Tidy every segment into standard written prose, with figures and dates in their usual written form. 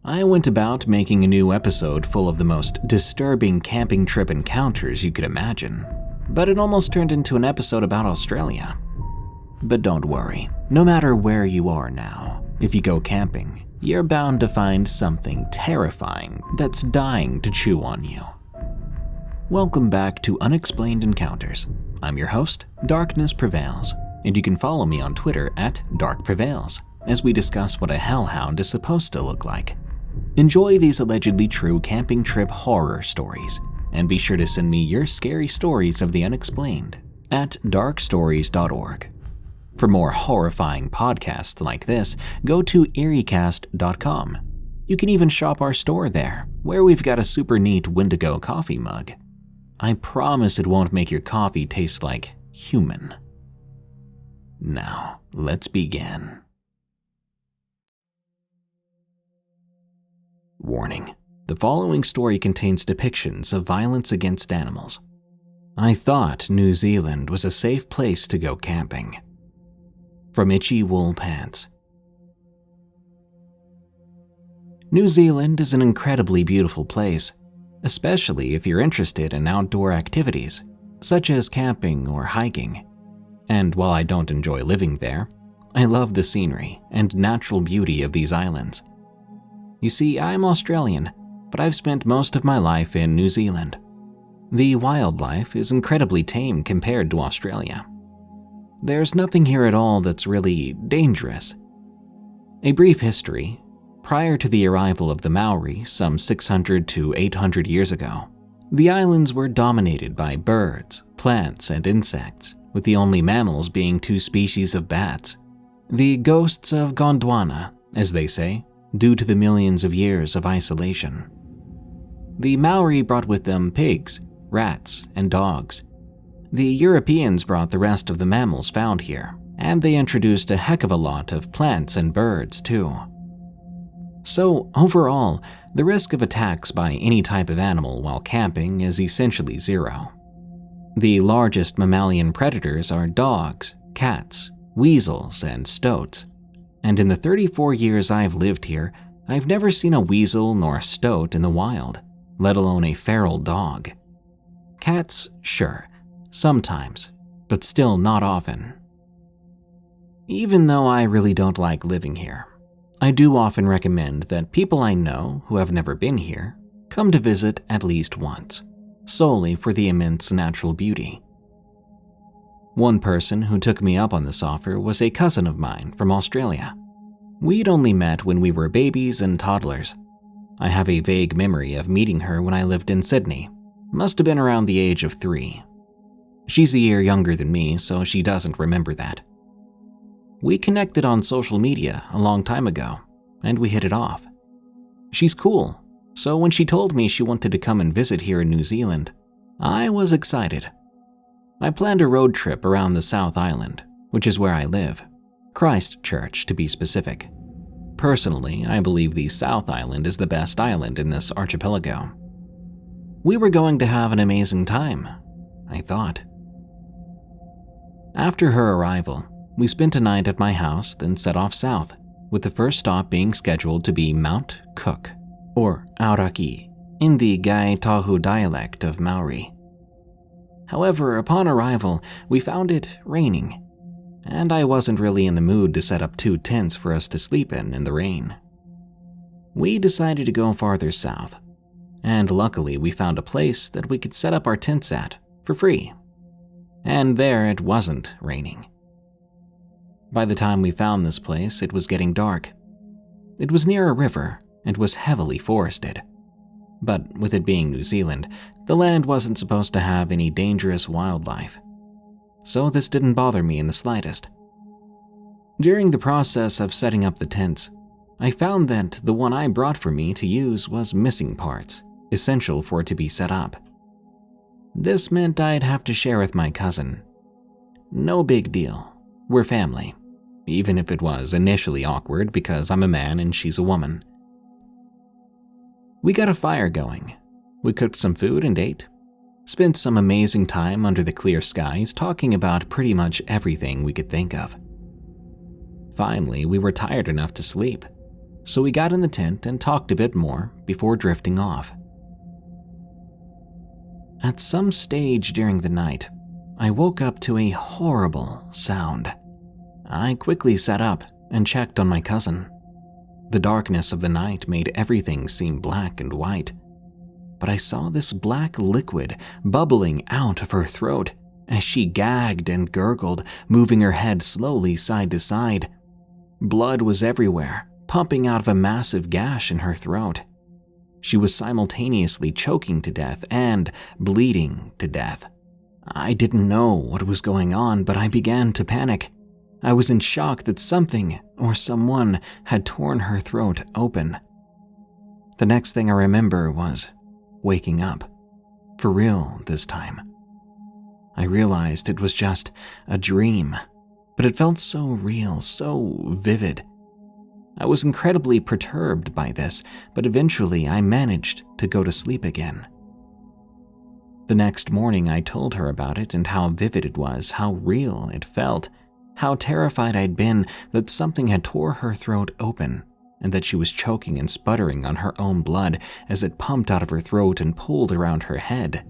I went about making a new episode full of the most disturbing camping trip encounters you could imagine, but it almost turned into an episode about Australia. But don't worry, no matter where you are now, if you go camping, you're bound to find something terrifying that's dying to chew on you. Welcome back to Unexplained Encounters. I'm your host, Darkness Prevails, and you can follow me on Twitter at DarkPrevails as we discuss what a hellhound is supposed to look like. Enjoy these allegedly true camping trip horror stories, and be sure to send me your scary stories of the unexplained at darkstories.org. For more horrifying podcasts like this, go to eeriecast.com. You can even shop our store there, where we've got a super neat Wendigo coffee mug. I promise it won't make your coffee taste like human. Now, let's begin. Warning: the following story contains depictions of violence against animals. I thought New Zealand was a safe place to go camping. From Itchy Wool Pants. New Zealand is an incredibly beautiful place, especially if you're interested in outdoor activities, such as camping or hiking. And while I don't enjoy living there, I love the scenery and natural beauty of these islands. You see, I'm Australian, but I've spent most of my life in New Zealand. The wildlife is incredibly tame compared to Australia. There's nothing here at all that's really dangerous. A brief history: prior to the arrival of the Maori some 600 to 800 years ago, the islands were dominated by birds, plants, and insects, with the only mammals being two species of bats. The ghosts of Gondwana, as they say, due to the millions of years of isolation. The Maori brought with them pigs, rats, and dogs. The Europeans brought the rest of the mammals found here, and they introduced a heck of a lot of plants and birds too. So overall, the risk of attacks by any type of animal while camping is essentially zero. The largest mammalian predators are dogs, cats, weasels, and stoats. And in the 34 years I've lived here, I've never seen a weasel nor a stoat in the wild, let alone a feral dog. Cats, sure, sometimes, but still not often. Even though I really don't like living here, I do often recommend that people I know who have never been here come to visit at least once, solely for the immense natural beauty. One person who took me up on this offer was a cousin of mine from Australia. We'd only met when we were babies and toddlers. I have a vague memory of meeting her when I lived in Sydney. Must have been around the age of 3. She's a year younger than me, so she doesn't remember that. We connected on social media a long time ago, and we hit it off. She's cool, so when she told me she wanted to come and visit here in New Zealand, I was excited. I planned a road trip around the South Island, which is where I live, Christchurch to be specific. Personally, I believe the South Island is the best island in this archipelago. We were going to have an amazing time, I thought. After her arrival, we spent a night at my house, then set off south, with the first stop being scheduled to be Mount Cook, or Aoraki, in the Gai Tahu dialect of Maori. However, upon arrival, we found it raining, and I wasn't really in the mood to set up 2 tents for us to sleep in the rain. We decided to go farther south, and luckily we found a place that we could set up our tents at for free. And there it wasn't raining. By the time we found this place, it was getting dark. It was near a river and was heavily forested. But with it being New Zealand, the land wasn't supposed to have any dangerous wildlife. So this didn't bother me in the slightest. During the process of setting up the tents, I found that the one I brought for me to use was missing parts, essential for it to be set up. This meant I'd have to share with my cousin. No big deal, we're family, even if it was initially awkward because I'm a man and she's a woman. We got a fire going. We cooked some food and ate. Spent some amazing time under the clear skies talking about pretty much everything we could think of. Finally, we were tired enough to sleep, so we got in the tent and talked a bit more before drifting off. At some stage during the night, I woke up to a horrible sound. I quickly sat up and checked on my cousin. The darkness of the night made everything seem black and white, but I saw this black liquid bubbling out of her throat as she gagged and gurgled, moving her head slowly side to side. Blood was everywhere, pumping out of a massive gash in her throat. She was simultaneously choking to death and bleeding to death. I didn't know what was going on, but I began to panic. I was in shock that something or someone had torn her throat open. The next thing I remember was waking up. For real this time. I realized it was just a dream, but it felt so real, so vivid. I was incredibly perturbed by this, but eventually I managed to go to sleep again. The next morning I told her about it and how vivid it was, how real it felt, how terrified I'd been that something had tore her throat open and that she was choking and sputtering on her own blood as it pumped out of her throat and pulled around her head.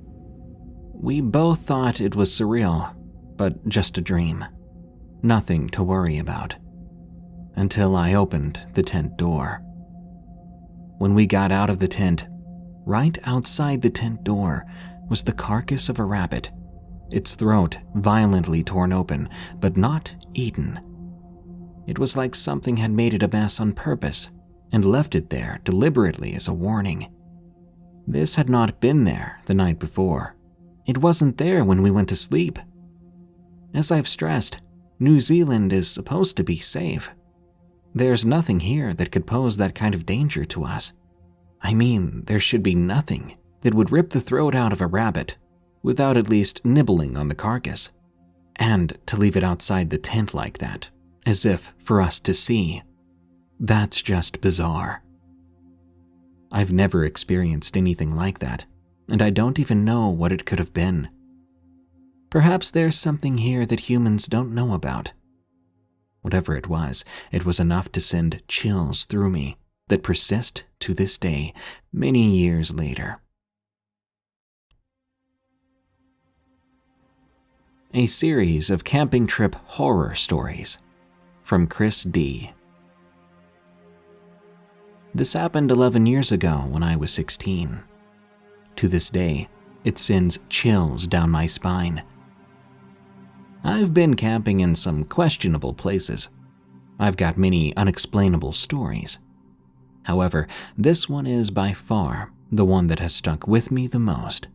We both thought it was surreal, but just a dream. Nothing to worry about. Until I opened the tent door. When we got out of the tent, right outside the tent door was the carcass of a rabbit, its throat violently torn open, but not eaten. It was like something had made it a mess on purpose and left it there deliberately as a warning. This had not been there the night before. It wasn't there when we went to sleep. As I've stressed, New Zealand is supposed to be safe. There's nothing here that could pose that kind of danger to us. I mean, there should be nothing that would rip the throat out of a rabbit without at least nibbling on the carcass. And to leave it outside the tent like that, as if for us to see, that's just bizarre. I've never experienced anything like that, and I don't even know what it could have been. Perhaps there's something here that humans don't know about. Whatever it was enough to send chills through me that persist to this day, many years later. A series of camping trip horror stories from Chris D. This happened 11 years ago when I was 16. To this day, it sends chills down my spine. I've been camping in some questionable places. I've got many unexplainable stories. However, this one is by far the one that has stuck with me the most.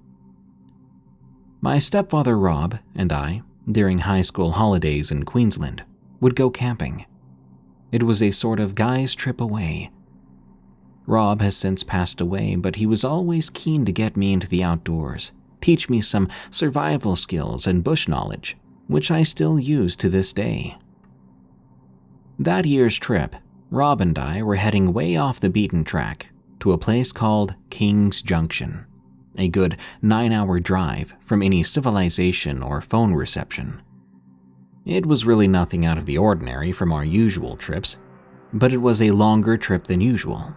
My stepfather Rob and I, during high school holidays in Queensland, would go camping. It was a sort of guy's trip away. Rob has since passed away, but he was always keen to get me into the outdoors, teach me some survival skills and bush knowledge, which I still use to this day. That year's trip, Rob and I were heading way off the beaten track to a place called Kings Junction, a good 9-hour drive from any civilization or phone reception. It was really nothing out of the ordinary from our usual trips, but it was a longer trip than usual.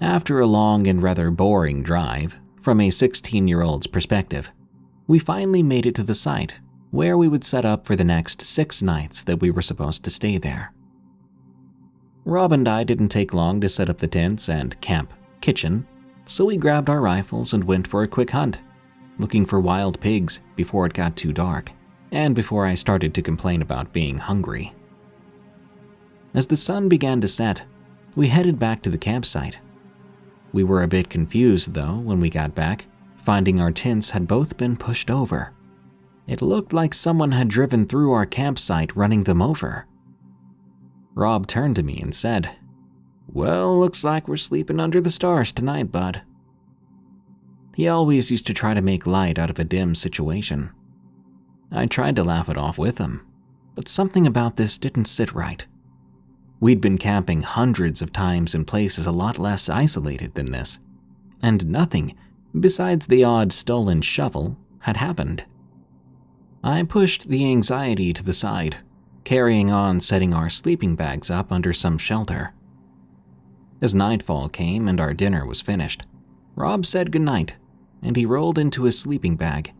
After a long and rather boring drive, from a 16-year-old's perspective, we finally made it to the site where we would set up for the next 6 nights that we were supposed to stay there. Rob and I didn't take long to set up the tents and camp kitchen, so we grabbed our rifles and went for a quick hunt, looking for wild pigs before it got too dark, and before I started to complain about being hungry. As the sun began to set, we headed back to the campsite. We were a bit confused, though, when we got back, finding our tents had both been pushed over. It looked like someone had driven through our campsite running them over. Rob turned to me and said, "Well, looks like we're sleeping under the stars tonight, bud." He always used to try to make light out of a dim situation. I tried to laugh it off with him, but something about this didn't sit right. We'd been camping hundreds of times in places a lot less isolated than this, and nothing, besides the odd stolen shovel, had happened. I pushed the anxiety to the side, carrying on setting our sleeping bags up under some shelter. As nightfall came and our dinner was finished, Rob said goodnight, and he rolled into his sleeping bag.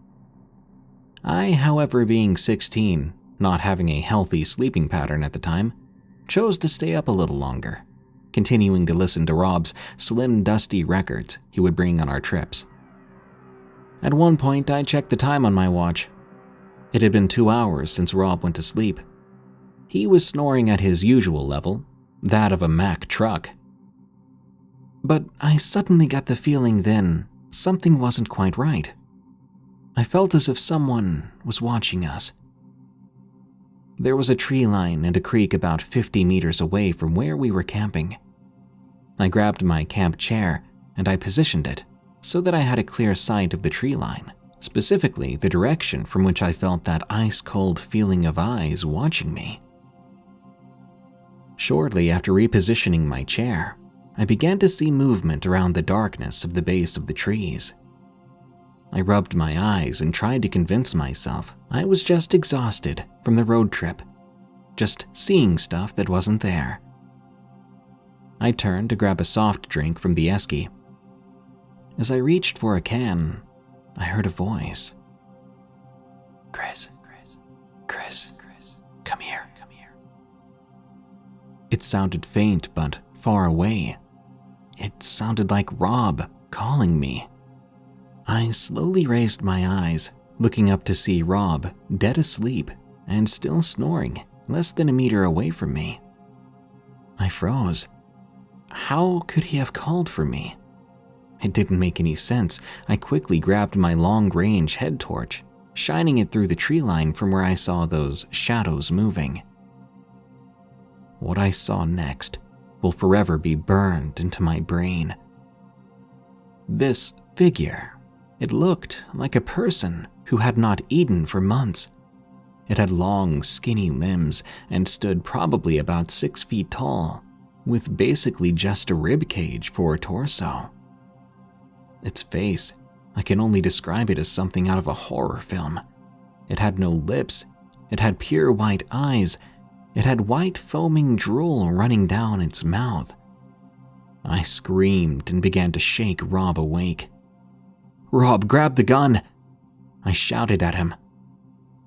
I, however, being 16, not having a healthy sleeping pattern at the time, chose to stay up a little longer, continuing to listen to Rob's slim, dusty records he would bring on our trips. At one point, I checked the time on my watch. It had been 2 hours since Rob went to sleep. He was snoring at his usual level, that of a Mack truck. But I suddenly got the feeling then something wasn't quite right. I felt as if someone was watching us. There was a tree line and a creek about 50 meters away from where we were camping. I grabbed my camp chair and I positioned it so that I had a clear sight of the tree line, specifically the direction from which I felt that ice-cold feeling of eyes watching me. Shortly after repositioning my chair, I began to see movement around the darkness of the base of the trees. I rubbed my eyes and tried to convince myself I was just exhausted from the road trip, just seeing stuff that wasn't there. I turned to grab a soft drink from the esky. As I reached for a can, I heard a voice. Chris, come here. It sounded faint but far away. It sounded like Rob calling me. I slowly raised my eyes, looking up to see Rob dead asleep and still snoring less than a meter away from me. I froze. How could he have called for me? It didn't make any sense. I quickly grabbed my long-range head torch, shining it through the tree line from where I saw those shadows moving. What I saw next will forever be burned into my brain. This figure, it looked like a person who had not eaten for months. It had long, skinny limbs and stood probably about 6 feet tall, with basically just a rib cage for a torso. Its face, I can only describe it as something out of a horror film. It had no lips, it had pure white eyes, it had white foaming drool running down its mouth. I screamed and began to shake Rob awake. "Rob, grab the gun!" I shouted at him.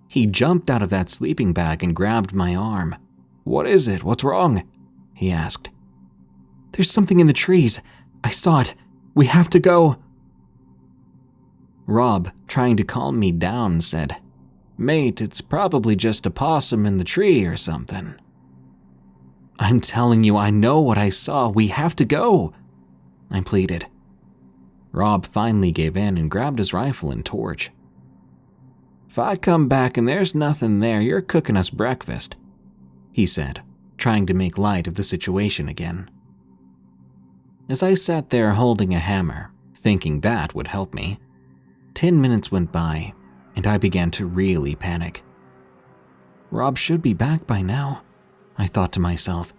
He jumped out of that sleeping bag and grabbed my arm. "What is it? What's wrong?" he asked. "There's something in the trees. I saw it. We have to go." Rob, trying to calm me down, said, "Mate, it's probably just a possum in the tree or something." "I'm telling you, I know what I saw. We have to go," I pleaded. Rob finally gave in and grabbed his rifle and torch. "If I come back and there's nothing there, you're cooking us breakfast," he said, trying to make light of the situation again. As I sat there holding a hammer, thinking that would help me, 10 minutes went by, and I began to really panic. Rob should be back by now, I thought to myself.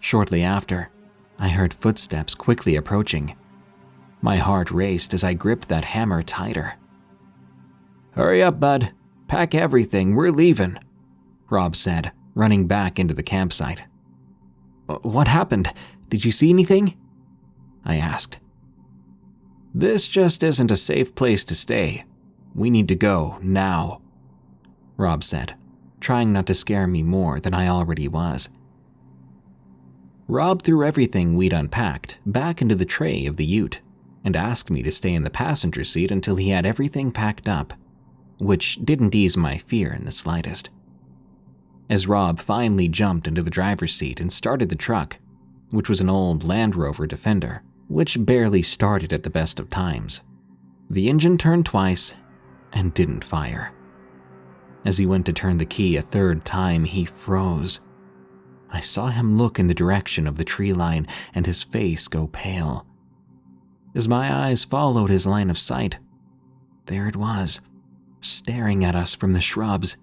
Shortly after, I heard footsteps quickly approaching. My heart raced as I gripped that hammer tighter. "Hurry up, bud. Pack everything. We're leaving," Rob said, running back into the campsite. "What happened? Did you see anything?" I asked. "This just isn't a safe place to stay. We need to go now," Rob said, trying not to scare me more than I already was. Rob threw everything we'd unpacked back into the tray of the ute and asked me to stay in the passenger seat until he had everything packed up, which didn't ease my fear in the slightest. As Rob finally jumped into the driver's seat and started the truck, which was an old Land Rover Defender, which barely started at the best of times, the engine turned twice and didn't fire. As he went to turn the key a third time, he froze. I saw him look in the direction of the tree line and his face go pale. As my eyes followed his line of sight, there it was, staring at us from the shrubs.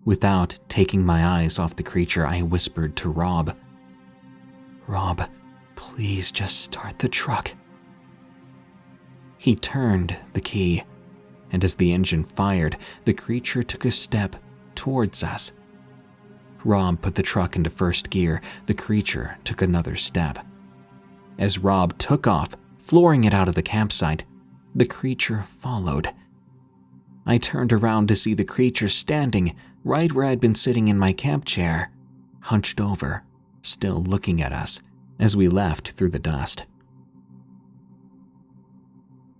Without taking my eyes off the creature, I whispered to Rob, "Rob, please just start the truck." He turned the key, and as the engine fired, the creature took a step towards us. Rob put the truck into first gear. The creature took another step. As Rob took off, flooring it out of the campsite, the creature followed. I turned around to see the creature standing right where I'd been sitting in my camp chair, hunched over, still looking at us as we left through the dust.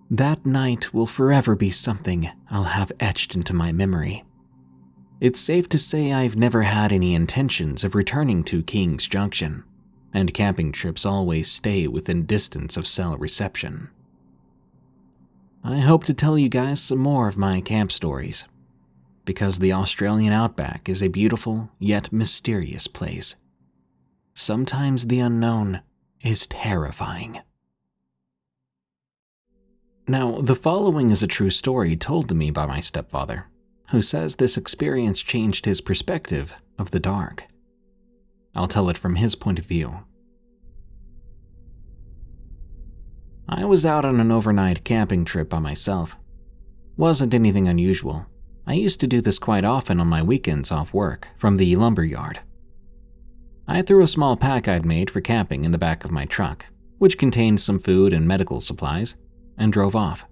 That night will forever be something I'll have etched into my memory. It's safe to say I've never had any intentions of returning to King's Junction, and camping trips always stay within distance of cell reception. I hope to tell you guys some more of my camp stories, because the Australian outback is a beautiful yet mysterious place. Sometimes the unknown is terrifying. Now, the following is a true story told to me by my stepfather, who says this experience changed his perspective of the dark. I'll tell it from his point of view. I was out on an overnight camping trip by myself. Wasn't anything unusual. I used to do this quite often on my weekends off work from the lumber yard. I threw a small pack I'd made for camping in the back of my truck, which contained some food and medical supplies, and drove off.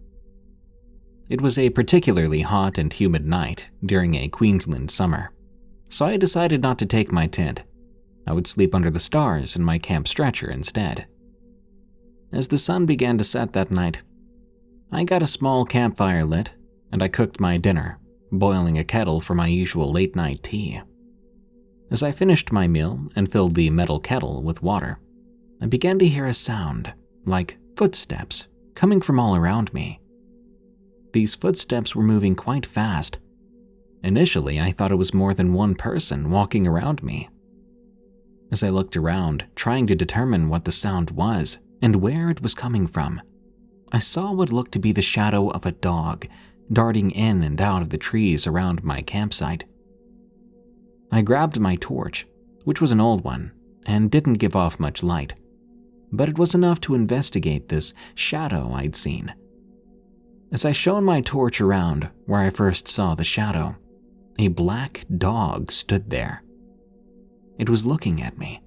It was a particularly hot and humid night during a Queensland summer, so I decided not to take my tent. I would sleep under the stars in my camp stretcher instead. As the sun began to set that night, I got a small campfire lit and I cooked my dinner, boiling a kettle for my usual late-night tea. As I finished my meal and filled the metal kettle with water, I began to hear a sound, like footsteps, coming from all around me. These footsteps were moving quite fast. Initially, I thought it was more than one person walking around me. As I looked around, trying to determine what the sound was and where it was coming from, I saw what looked to be the shadow of a dog darting in and out of the trees around my campsite. I grabbed my torch, which was an old one, and didn't give off much light, but it was enough to investigate this shadow I'd seen. As I shone my torch around where I first saw the shadow, a black dog stood there. It was looking at me.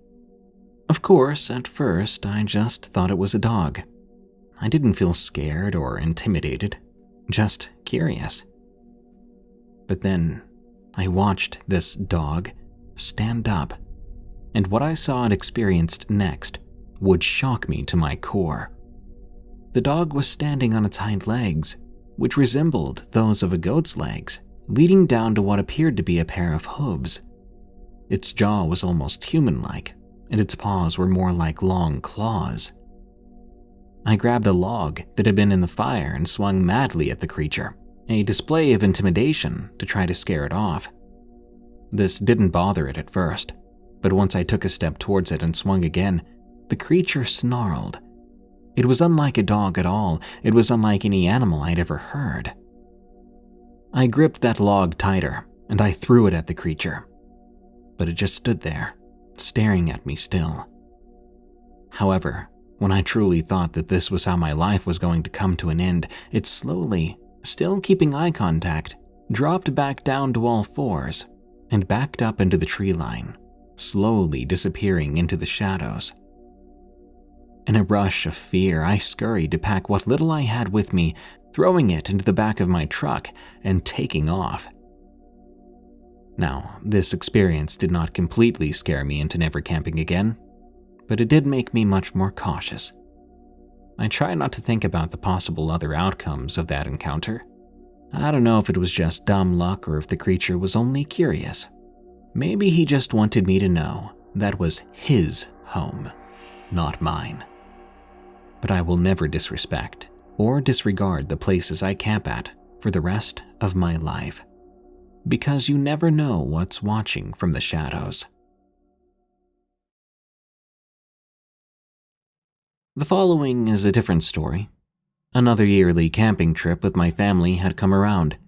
Of course, at first, I just thought it was a dog. I didn't feel scared or intimidated, just curious. But then, I watched this dog stand up, and what I saw and experienced next would shock me to my core. The dog was standing on its hind legs, which resembled those of a goat's legs, leading down to what appeared to be a pair of hooves. Its jaw was almost human-like, and its paws were more like long claws. I grabbed a log that had been in the fire and swung madly at the creature, a display of intimidation to try to scare it off. This didn't bother it at first, but once I took a step towards it and swung again, the creature snarled. It was unlike a dog at all. It was unlike any animal I'd ever heard. I gripped that log tighter, and I threw it at the creature, but it just stood there, staring at me still. However, when I truly thought that this was how my life was going to come to an end, it slowly, still keeping eye contact, dropped back down to all fours and backed up into the tree line, slowly disappearing into the shadows. In a rush of fear, I scurried to pack what little I had with me, throwing it into the back of my truck and taking off. Now, this experience did not completely scare me into never camping again, but it did make me much more cautious. I try not to think about the possible other outcomes of that encounter. I don't know if it was just dumb luck or if the creature was only curious. Maybe he just wanted me to know that was his home, not mine. But I will never disrespect or disregard the places I camp at for the rest of my life, because you never know what's watching from the shadows. The following is a different story. Another yearly camping trip with my family had come around.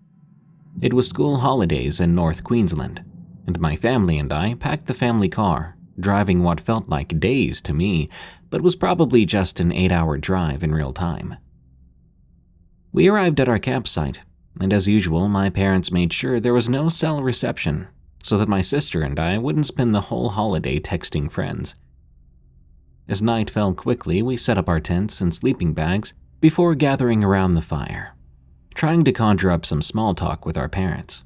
It was school holidays in North Queensland, and my family and I packed the family car, driving what felt like days to me, but was probably just an 8-hour drive in real time. We arrived at our campsite, and as usual, my parents made sure there was no cell reception, so that my sister and I wouldn't spend the whole holiday texting friends. As night fell quickly, we set up our tents and sleeping bags before gathering around the fire, trying to conjure up some small talk with our parents.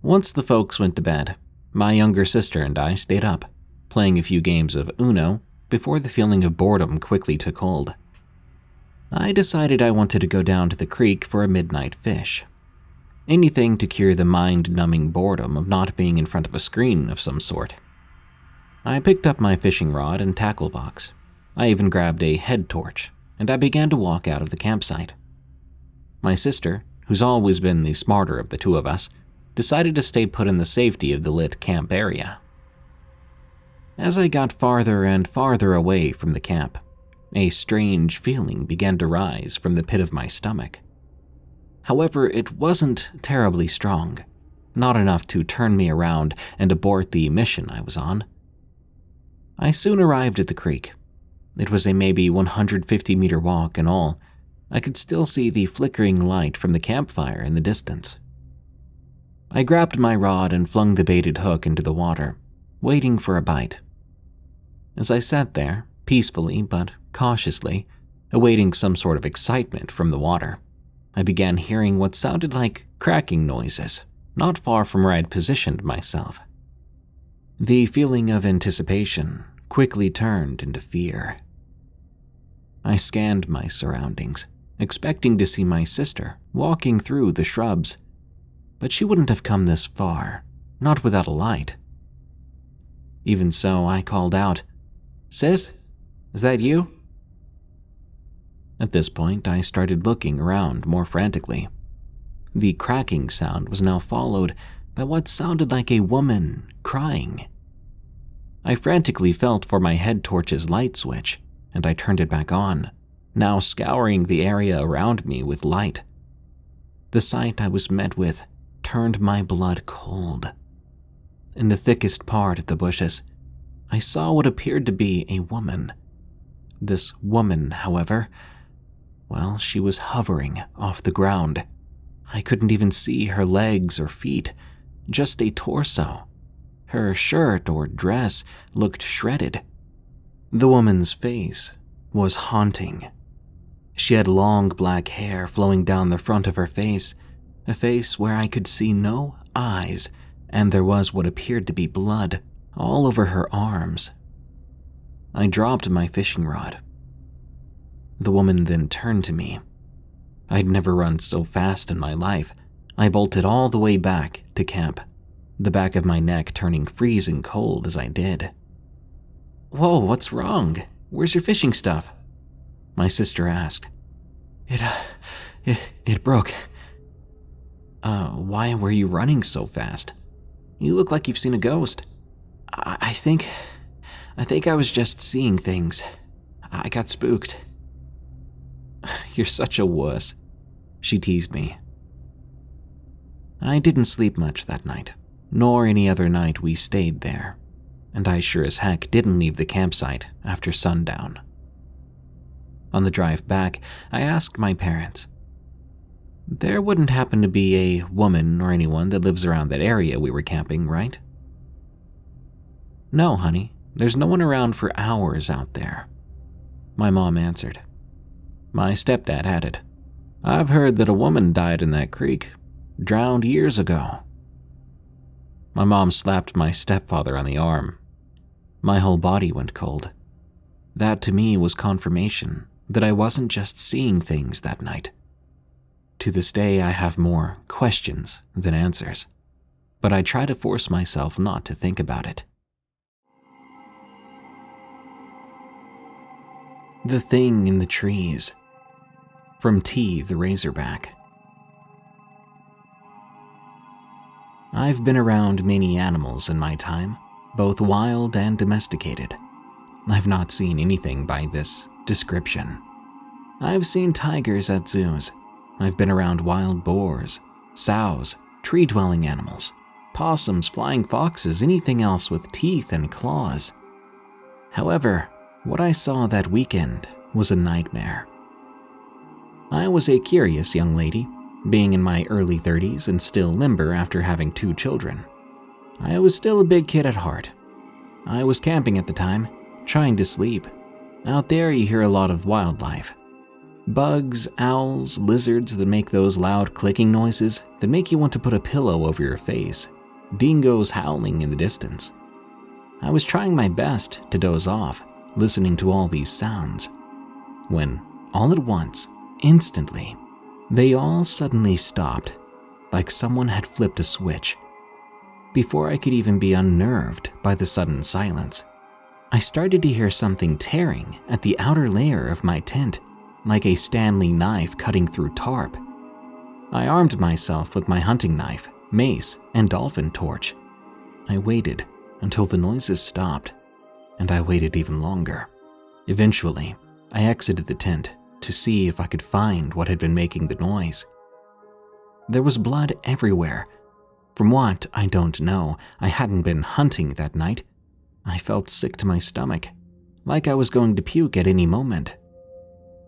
Once the folks went to bed, my younger sister and I stayed up, playing a few games of Uno before the feeling of boredom quickly took hold. I decided I wanted to go down to the creek for a midnight fish. Anything to cure the mind-numbing boredom of not being in front of a screen of some sort. I picked up my fishing rod and tackle box. I even grabbed a head torch, and I began to walk out of the campsite. My sister, who's always been the smarter of the two of us, decided to stay put in the safety of the lit camp area. As I got farther and farther away from the camp, a strange feeling began to rise from the pit of my stomach. However, it wasn't terribly strong, not enough to turn me around and abort the mission I was on. I soon arrived at the creek. It was a maybe 150-meter walk in all. I could still see the flickering light from the campfire in the distance. I grabbed my rod and flung the baited hook into the water, waiting for a bite. As I sat there, peacefully but cautiously, awaiting some sort of excitement from the water, I began hearing what sounded like cracking noises, not far from where I'd positioned myself. The feeling of anticipation quickly turned into fear. I scanned my surroundings, expecting to see my sister walking through the shrubs, but she wouldn't have come this far, not without a light. Even so, I called out, "Sis, is that you?" At this point, I started looking around more frantically. The cracking sound was now followed by what sounded like a woman crying. I frantically felt for my head torch's light switch, and I turned it back on, now scouring the area around me with light. The sight I was met with turned my blood cold. In the thickest part of the bushes, I saw what appeared to be a woman. This woman, however, well, she was hovering off the ground. I couldn't even see her legs or feet, just a torso. Her shirt or dress looked shredded. The woman's face was haunting. She had long black hair flowing down the front of her face, a face where I could see no eyes, and there was what appeared to be blood all over her arms. I dropped my fishing rod. The woman then turned to me. I'd never run so fast in my life. I bolted all the way back to camp, the back of my neck turning freezing cold as I did. "Whoa, what's wrong? Where's your fishing stuff?" my sister asked. It broke. Why were you running so fast? You look like you've seen a ghost." I think I was just seeing things. I got spooked." "You're such a wuss," she teased me. I didn't sleep much that night, nor any other night we stayed there, and I sure as heck didn't leave the campsite after sundown. On the drive back, I asked my parents. There wouldn't happen to be a woman or anyone that lives around that area we were camping, right? "No, honey, there's no one around for hours out there," my mom answered. My stepdad added, "I've heard that a woman died in that creek, drowned years ago." My mom slapped my stepfather on the arm. My whole body went cold. That to me was confirmation that I wasn't just seeing things that night. To this day, I have more questions than answers, but I try to force myself not to think about it. The Thing in the Trees, from Ttherazorback. I've been around many animals in my time, both wild and domesticated. I've not seen anything by this description. I've seen tigers at zoos. I've been around wild boars, sows, tree-dwelling animals, possums, flying foxes, anything else with teeth and claws. However, what I saw that weekend was a nightmare. I was a curious young lady, being in my early 30s and still limber after having 2 children. I was still a big kid at heart. I was camping at the time, trying to sleep. Out there you hear a lot of wildlife. Bugs, owls, lizards that make those loud clicking noises that make you want to put a pillow over your face. Dingoes howling in the distance. I was trying my best to doze off, listening to all these sounds, when, all at once, instantly, they all suddenly stopped, like someone had flipped a switch. Before I could even be unnerved by the sudden silence, I started to hear something tearing at the outer layer of my tent, like a Stanley knife cutting through tarp. I armed myself with my hunting knife, mace, and dolphin torch. I waited until the noises stopped, and I waited even longer. Eventually, I exited the tent to see if I could find what had been making the noise. There was blood everywhere. From what, I don't know. I hadn't been hunting that night. I felt sick to my stomach, like I was going to puke at any moment.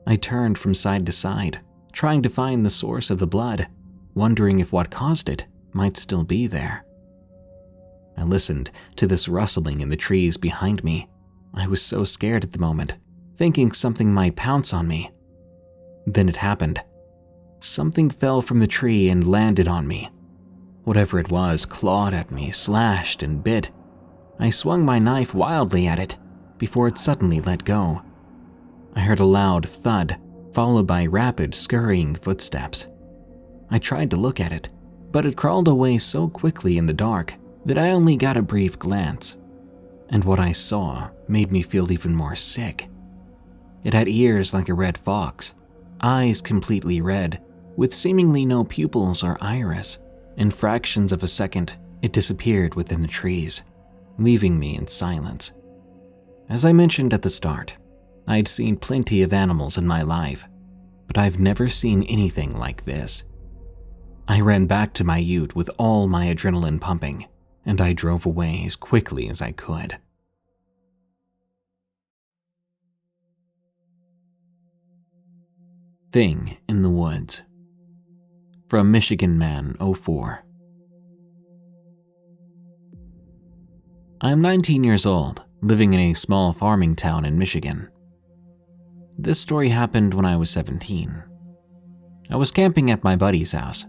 I turned from side to side, trying to find the source of the blood, wondering if what caused it might still be there. I listened to this rustling in the trees behind me. I was so scared at the moment, thinking something might pounce on me. Then it happened. Something fell from the tree and landed on me. Whatever it was clawed at me, slashed and bit. I swung my knife wildly at it before it suddenly let go. I heard a loud thud, followed by rapid, scurrying footsteps. I tried to look at it, but it crawled away so quickly in the dark that I only got a brief glance. And what I saw made me feel even more sick. It had ears like a red fox, eyes completely red, with seemingly no pupils or iris. In fractions of a second, it disappeared within the trees, leaving me in silence. As I mentioned at the start, I'd seen plenty of animals in my life, but I've never seen anything like this. I ran back to my ute with all my adrenaline pumping, and I drove away as quickly as I could. Thing in the Woods. From Michigan Man 04. I'm 19 years old, living in a small farming town in Michigan. This story happened when I was 17. I was camping at my buddy's house.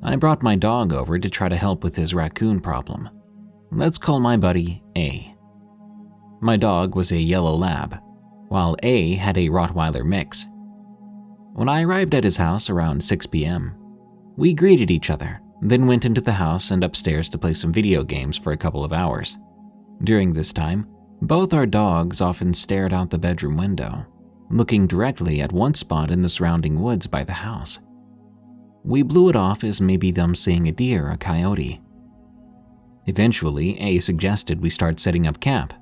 I brought my dog over to try to help with his raccoon problem. Let's call my buddy A. My dog was a yellow lab, while A had a Rottweiler mix. When I arrived at his house around 6 p.m., we greeted each other, then went into the house and upstairs to play some video games for a couple of hours. During this time, both our dogs often stared out the bedroom window, looking directly at one spot in the surrounding woods by the house. We blew it off as maybe them seeing a deer or a coyote. Eventually, A suggested we start setting up camp.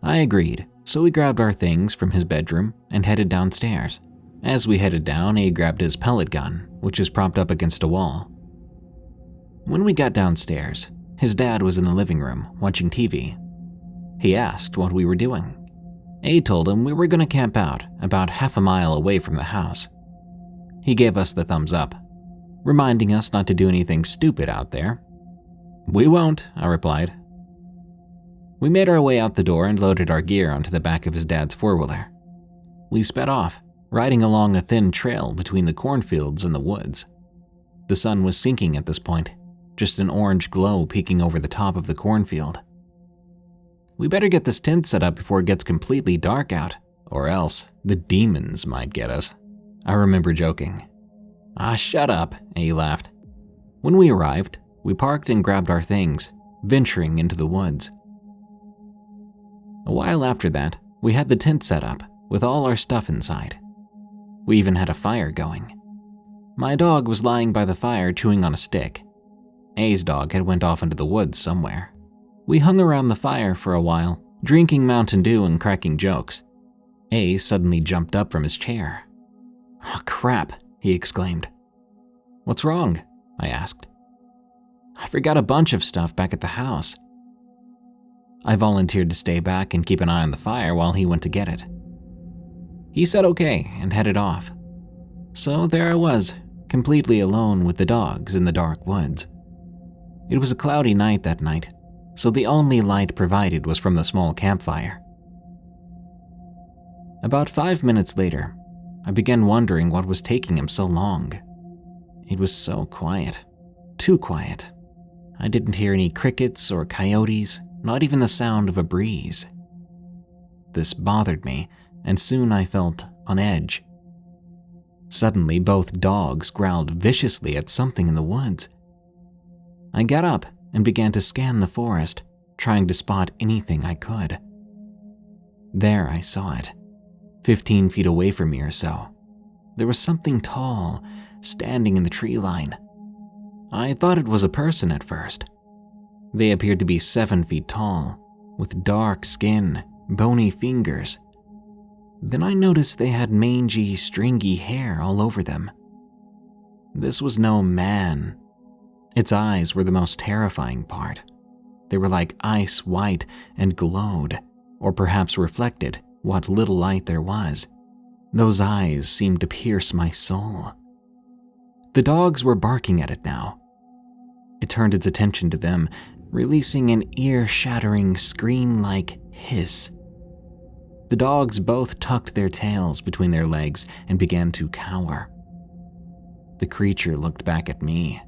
I agreed, so we grabbed our things from his bedroom and headed downstairs. As we headed down, A grabbed his pellet gun, which is propped up against a wall. When we got downstairs, his dad was in the living room watching TV. He asked what we were doing. A told him we were going to camp out about half a mile away from the house. He gave us the thumbs up, reminding us not to do anything stupid out there. "We won't," I replied. We made our way out the door and loaded our gear onto the back of his dad's four-wheeler. We sped off, riding along a thin trail between the cornfields and the woods. The sun was sinking at this point, just an orange glow peeking over the top of the cornfield. "We better get this tent set up before it gets completely dark out, or else the demons might get us," I remember joking. "Ah, shut up," A laughed. When we arrived, we parked and grabbed our things, venturing into the woods. A while after that, we had the tent set up, with all our stuff inside. We even had a fire going. My dog was lying by the fire chewing on a stick. A's dog had went off into the woods somewhere. We hung around the fire for a while, drinking Mountain Dew and cracking jokes. A suddenly jumped up from his chair. "Oh, crap," he exclaimed. "What's wrong?" I asked. "I forgot a bunch of stuff back at the house." I volunteered to stay back and keep an eye on the fire while he went to get it. He said okay and headed off. So there I was, completely alone with the dogs in the dark woods. It was a cloudy night that night, so the only light provided was from the small campfire. About 5 minutes later, I began wondering what was taking him so long. It was so quiet, too quiet. I didn't hear any crickets or coyotes, not even the sound of a breeze. This bothered me, and soon I felt on edge. Suddenly, both dogs growled viciously at something in the woods. I got up and began to scan the forest, trying to spot anything I could. There I saw it, 15 feet away from me or so. There was something tall, standing in the tree line. I thought it was a person at first. They appeared to be 7 feet tall, with dark skin, bony fingers. Then I noticed they had mangy, stringy hair all over them. This was no man. Its eyes were the most terrifying part. They were like ice white and glowed, or perhaps reflected what little light there was. Those eyes seemed to pierce my soul. The dogs were barking at it now. It turned its attention to them, releasing an ear-shattering, scream-like hiss. The dogs both tucked their tails between their legs and began to cower. The creature looked back at me.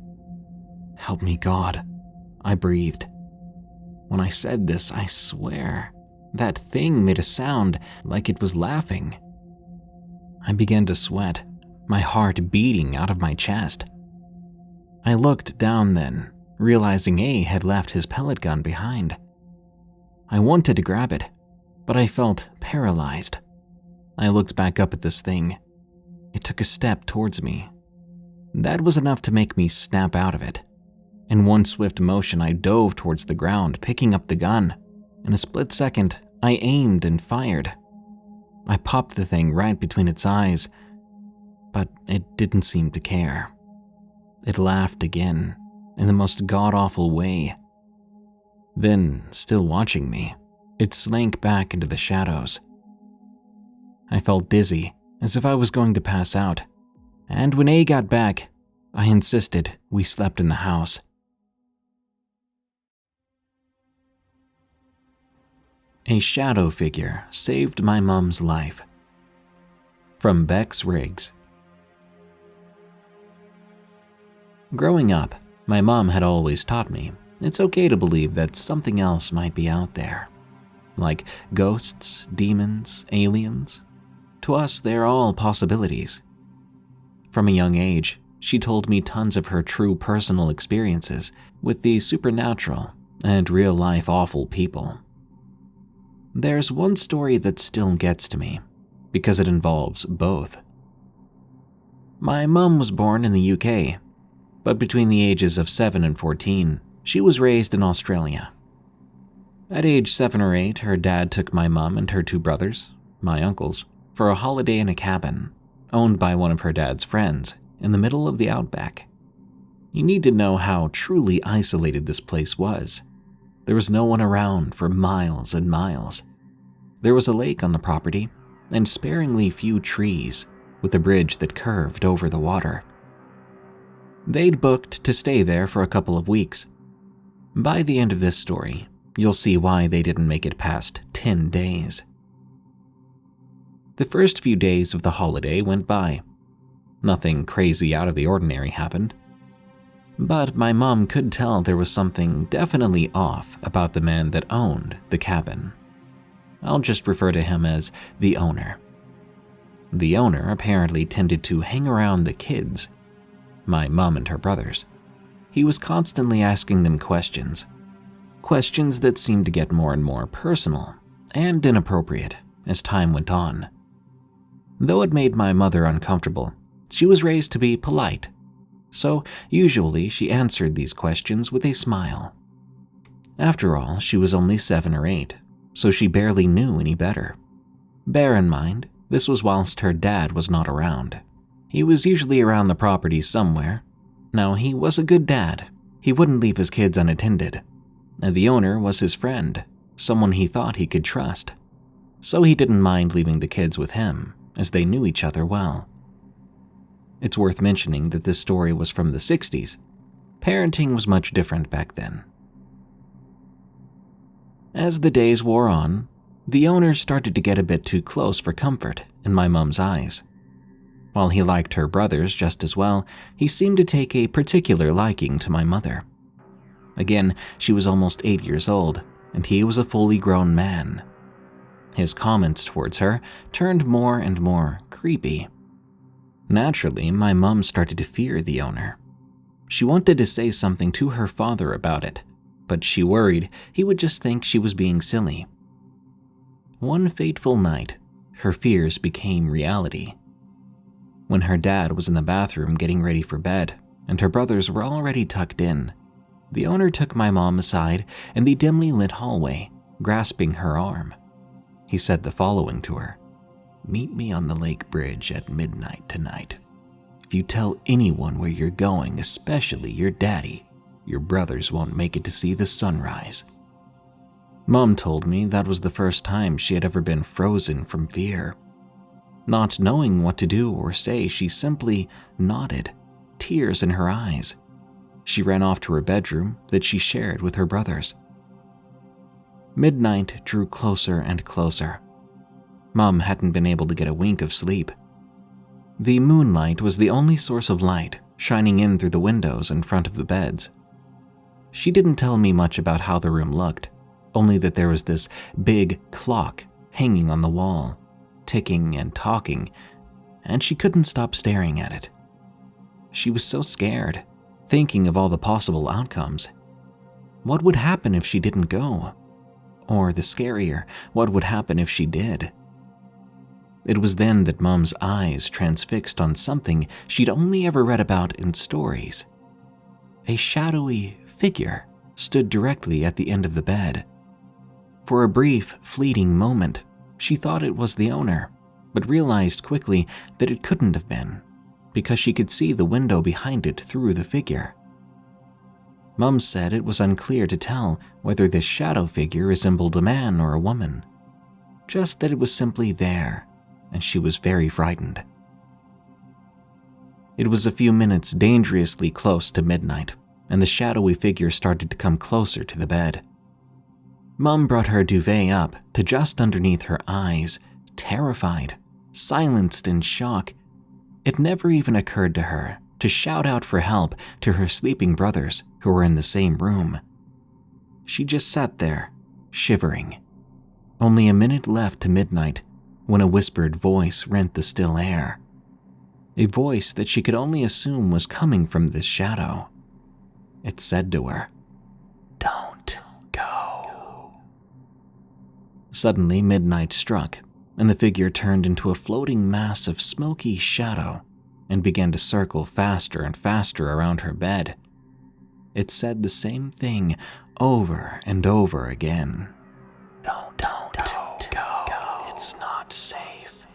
"Help me, God," I breathed. When I said this, I swear, that thing made a sound like it was laughing. I began to sweat, my heart beating out of my chest. I looked down then, realizing A had left his pellet gun behind. I wanted to grab it, but I felt paralyzed. I looked back up at this thing. It took a step towards me. That was enough to make me snap out of it. In one swift motion, I dove towards the ground, picking up the gun. In a split second, I aimed and fired. I popped the thing right between its eyes, but it didn't seem to care. It laughed again, in the most god-awful way. Then, still watching me, it slank back into the shadows. I felt dizzy, as if I was going to pass out, and when A got back, I insisted we slept in the house. A shadow figure saved my mom's life. From bexrigs. Growing up, my mom had always taught me it's okay to believe that something else might be out there. Like ghosts, demons, aliens. To us, they're all possibilities. From a young age, she told me tons of her true personal experiences with the supernatural and real-life awful people. There's one story that still gets to me, because it involves both. My mom was born in the UK, but between the ages of 7 and 14, she was raised in Australia. At age 7 or 8, her dad took my mom and her 2 brothers, my uncles, for a holiday in a cabin, owned by one of her dad's friends, in the middle of the outback. You need to know how truly isolated this place was. There was no one around for miles and miles. There was a lake on the property, and sparingly few trees, with a bridge that curved over the water. They'd booked to stay there for a couple of weeks. By the end of this story, you'll see why they didn't make it past 10 days. The first few days of the holiday went by. Nothing crazy out of the ordinary happened. But my mom could tell there was something definitely off about the man that owned the cabin. I'll just refer to him as the owner. The owner apparently tended to hang around the kids, my mom and her brothers. He was constantly asking them questions that seemed to get more and more personal and inappropriate as time went on. Though it made my mother uncomfortable, she was raised to be polite, so usually she answered these questions with a smile. After all, she was only 7 or 8, so she barely knew any better. Bear in mind, this was whilst her dad was not around. He was usually around the property somewhere. Now, he was a good dad. He wouldn't leave his kids unattended. And the owner was his friend, someone he thought he could trust. So he didn't mind leaving the kids with him, as they knew each other well. It's worth mentioning that this story was from the 60s. Parenting was much different back then. As the days wore on, the owner started to get a bit too close for comfort in my mom's eyes. While he liked her brothers just as well, he seemed to take a particular liking to my mother. Again, she was almost 8 years old, and he was a fully grown man. His comments towards her turned more and more creepy. Naturally, my mom started to fear the owner. She wanted to say something to her father about it, but she worried he would just think she was being silly. One fateful night, her fears became reality. When her dad was in the bathroom getting ready for bed, and her brothers were already tucked in, the owner took my mom aside in the dimly lit hallway, grasping her arm. He said the following to her: "Meet me on the lake bridge at midnight tonight. If you tell anyone where you're going, especially your daddy, your brothers won't make it to see the sunrise." Mom told me that was the first time she had ever been frozen from fear. Not knowing what to do or say, she simply nodded, tears in her eyes. She ran off to her bedroom that she shared with her brothers. Midnight drew closer and closer. Mom hadn't been able to get a wink of sleep. The moonlight was the only source of light shining in through the windows in front of the beds. She didn't tell me much about how the room looked, only that there was this big clock hanging on the wall, ticking and talking, and she couldn't stop staring at it. She was so scared, thinking of all the possible outcomes. What would happen if she didn't go? Or the scarier, what would happen if she did? It was then that Mom's eyes transfixed on something she'd only ever read about in stories. A shadowy figure stood directly at the end of the bed. For a brief, fleeting moment, she thought it was the owner, but realized quickly that it couldn't have been, because she could see the window behind it through the figure. Mom said it was unclear to tell whether this shadow figure resembled a man or a woman, just that it was simply there, and she was very frightened. It was a few minutes dangerously close to midnight, and the shadowy figure started to come closer to the bed. Mom brought her duvet up to just underneath her eyes, terrified, silenced in shock. It never even occurred to her to shout out for help to her sleeping brothers who were in the same room. She just sat there, shivering. Only a minute left to midnight when a whispered voice rent the still air. A voice that she could only assume was coming from this shadow. It said to her, "Don't go." Suddenly, midnight struck, and the figure turned into a floating mass of smoky shadow and began to circle faster and faster around her bed. It said the same thing over and over again. Don't go. It's not safe.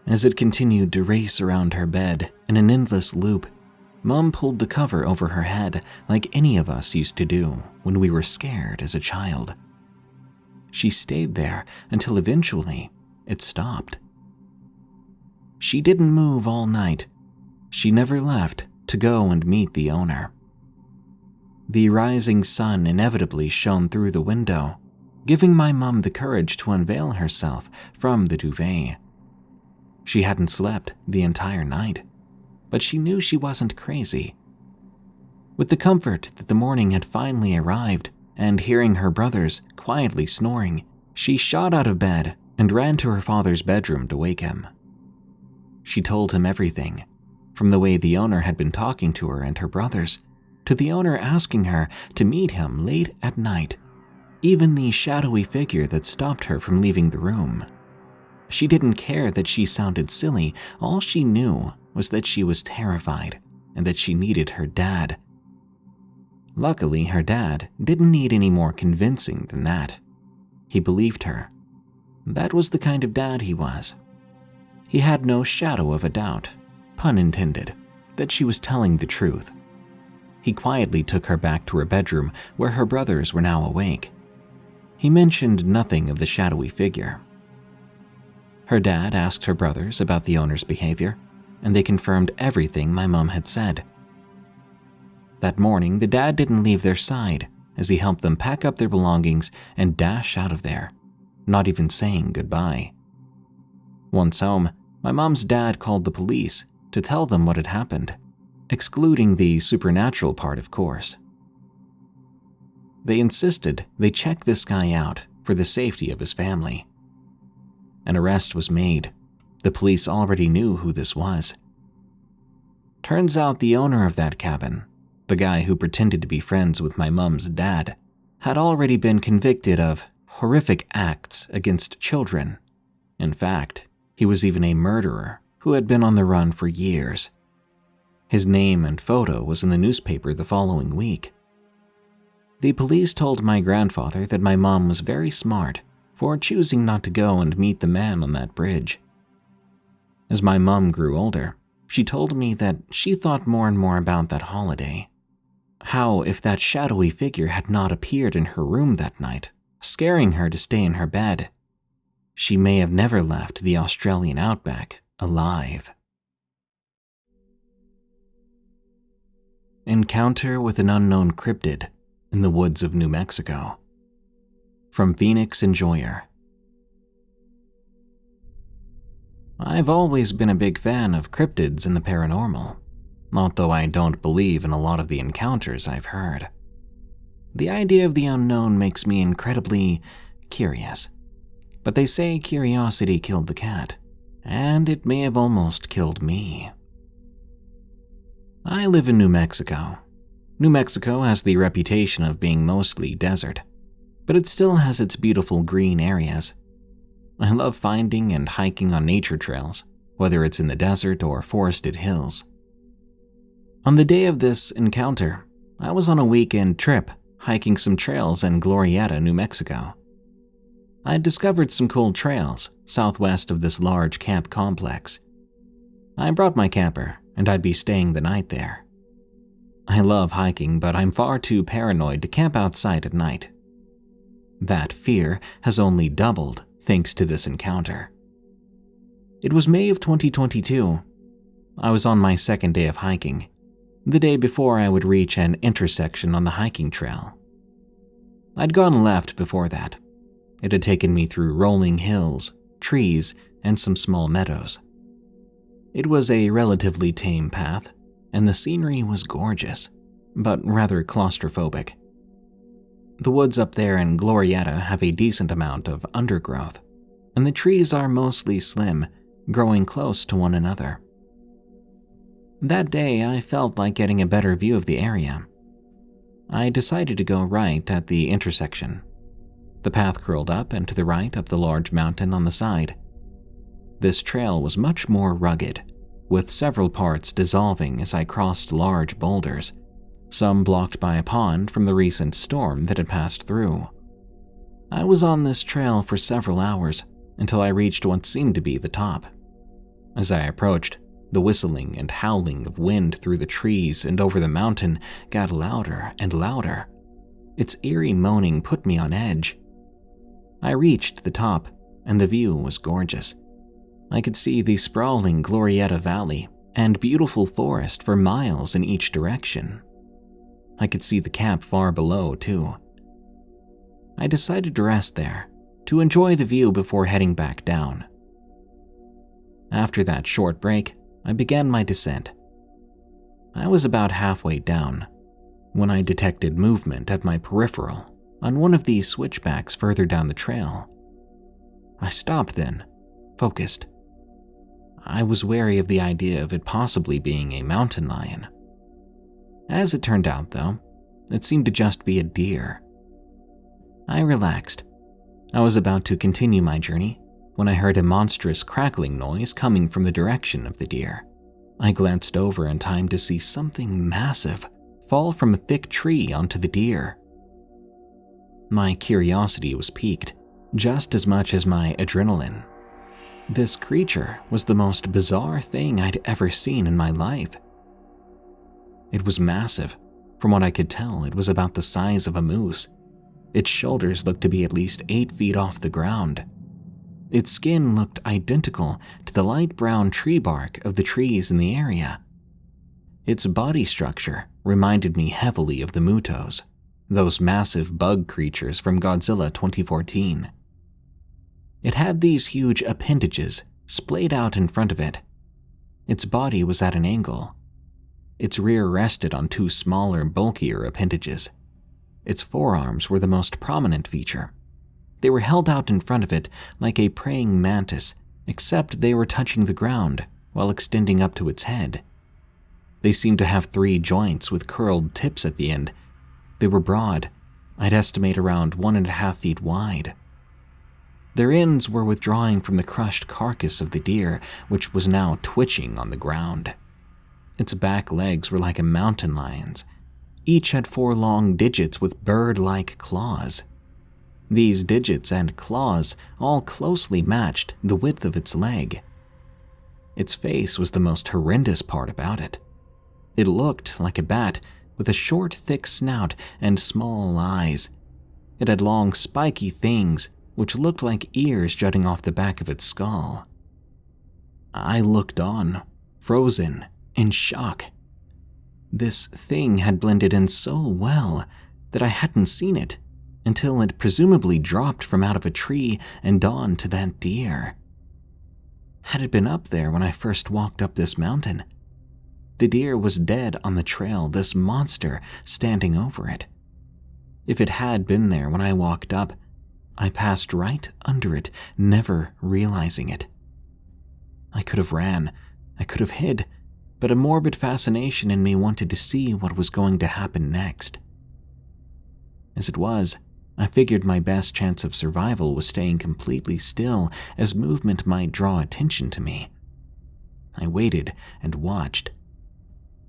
As it continued to race around her bed in an endless loop, Mom pulled the cover over her head like any of us used to do when we were scared as a child. She stayed there until eventually it stopped. She didn't move all night. She never left to go and meet the owner. The rising sun inevitably shone through the window, giving my mom the courage to unveil herself from the duvet. She hadn't slept the entire night, but she knew she wasn't crazy. With the comfort that the morning had finally arrived and hearing her brothers quietly snoring, she shot out of bed and ran to her father's bedroom to wake him. She told him everything, from the way the owner had been talking to her and her brothers, to the owner asking her to meet him late at night, even the shadowy figure that stopped her from leaving the room. She didn't care that she sounded silly. All she knew was that she was terrified and that she needed her dad. Luckily, her dad didn't need any more convincing than that. He believed her. That was the kind of dad he was. He had no shadow of a doubt, pun intended, that she was telling the truth. He quietly took her back to her bedroom where her brothers were now awake. He mentioned nothing of the shadowy figure. Her dad asked her brothers about the owner's behavior, and they confirmed everything my mom had said. That morning, the dad didn't leave their side, as he helped them pack up their belongings and dash out of there, not even saying goodbye. Once home, my mom's dad called the police to tell them what had happened, excluding the supernatural part, of course. They insisted they check this guy out for the safety of his family. An arrest was made. The police already knew who this was. Turns out the owner of that cabin, the guy who pretended to be friends with my mom's dad, had already been convicted of horrific acts against children. In fact, he was even a murderer who had been on the run for years. His name and photo was in the newspaper the following week. The police told my grandfather that my mom was very smart for choosing not to go and meet the man on that bridge. As my mom grew older, she told me that she thought more and more about that holiday. How if that shadowy figure had not appeared in her room that night, scaring her to stay in her bed, she may have never left the Australian outback alive. Encounter with an unknown cryptid in the woods of New Mexico. From phoenixEnjoyer. I've always been a big fan of cryptids and the paranormal, although I don't believe in a lot of the encounters I've heard. The idea of the unknown makes me incredibly curious, but they say curiosity killed the cat, and it may have almost killed me. I live in New Mexico. New Mexico has the reputation of being mostly desert, but it still has its beautiful green areas. I love finding and hiking on nature trails, whether it's in the desert or forested hills. On the day of this encounter, I was on a weekend trip hiking some trails in Glorieta, New Mexico. I had discovered some cool trails southwest of this large camp complex. I brought my camper, and I'd be staying the night there. I love hiking, but I'm far too paranoid to camp outside at night. That fear has only doubled thanks to this encounter. It was May of 2022. I was on my second day of hiking, the day before I would reach an intersection on the hiking trail. I'd gone left before that. It had taken me through rolling hills, trees, and some small meadows. It was a relatively tame path, and the scenery was gorgeous, but rather claustrophobic. The woods up there in Glorieta have a decent amount of undergrowth, and the trees are mostly slim, growing close to one another. That day, I felt like getting a better view of the area. I decided to go right at the intersection. The path curled up and to the right of the large mountain on the side. This trail was much more rugged, with several parts dissolving as I crossed large boulders, some blocked by a pond from the recent storm that had passed through. I was on this trail for several hours until I reached what seemed to be the top. As I approached, the whistling and howling of wind through the trees and over the mountain got louder and louder. Its eerie moaning put me on edge. I reached the top, and the view was gorgeous. I could see the sprawling Glorieta Valley and beautiful forest for miles in each direction. I could see the camp far below, too. I decided to rest there, to enjoy the view before heading back down. After that short break, I began my descent. I was about halfway down when I detected movement at my peripheral on one of these switchbacks further down the trail. I stopped then, focused. I was wary of the idea of it possibly being a mountain lion. As it turned out, though, it seemed to just be a deer. I relaxed. I was about to continue my journey when I heard a monstrous crackling noise coming from the direction of the deer. I glanced over in time to see something massive fall from a thick tree onto the deer. My curiosity was piqued, just as much as my adrenaline. This creature was the most bizarre thing I'd ever seen in my life. It was massive. From what I could tell, it was about the size of a moose. Its shoulders looked to be at least 8 feet off the ground. Its skin looked identical to the light brown tree bark of the trees in the area. Its body structure reminded me heavily of the mutos, those massive bug creatures from Godzilla 2014. It had these huge appendages splayed out in front of it. Its body was at an angle. Its rear rested on two smaller, bulkier appendages. Its forearms were the most prominent feature. They were held out in front of it like a praying mantis, except they were touching the ground while extending up to its head. They seemed to have 3 joints with curled tips at the end. They were broad, I'd estimate around 1.5 feet wide. Their ends were withdrawing from the crushed carcass of the deer, which was now twitching on the ground. Its back legs were like a mountain lion's. Each had 4 long digits with bird-like claws. These digits and claws all closely matched the width of its leg. Its face was the most horrendous part about it. It looked like a bat with a short, thick snout and small eyes. It had long, spiky things which looked like ears jutting off the back of its skull. I looked on, frozen, in shock. This thing had blended in so well that I hadn't seen it until it presumably dropped from out of a tree and onto that deer. Had it been up there when I first walked up this mountain? The deer was dead on the trail, this monster standing over it. If it had been there when I walked up, I passed right under it, never realizing it. I could have ran, I could have hid, but a morbid fascination in me wanted to see what was going to happen next. As it was, I figured my best chance of survival was staying completely still, as movement might draw attention to me. I waited and watched.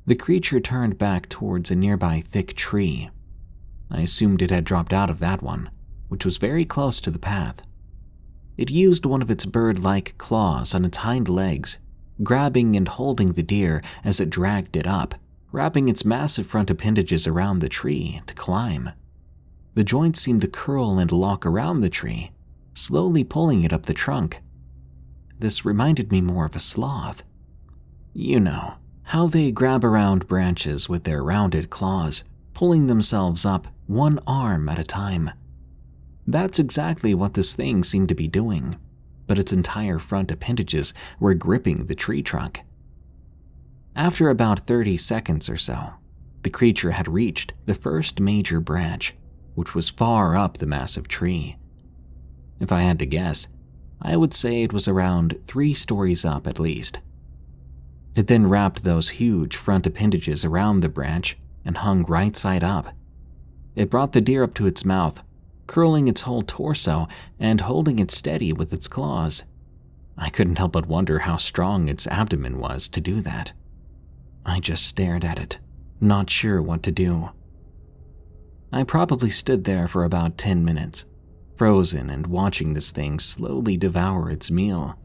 The creature turned back towards a nearby thick tree. I assumed it had dropped out of that one, which was very close to the path. It used one of its bird-like claws on its hind legs, grabbing and holding the deer as it dragged it up, wrapping its massive front appendages around the tree to climb. The joints seemed to curl and lock around the tree, slowly pulling it up the trunk. This reminded me more of a sloth. You know, how they grab around branches with their rounded claws, pulling themselves up one arm at a time. That's exactly what this thing seemed to be doing, but its entire front appendages were gripping the tree trunk. After about 30 seconds or so, the creature had reached the first major branch, which was far up the massive tree. If I had to guess, I would say it was around 3 stories up at least. It then wrapped those huge front appendages around the branch and hung right side up. It brought the deer up to its mouth, curling its whole torso and holding it steady with its claws. I couldn't help but wonder how strong its abdomen was to do that. I just stared at it, not sure what to do. I probably stood there for about 10 minutes, frozen and watching this thing slowly devour its meal.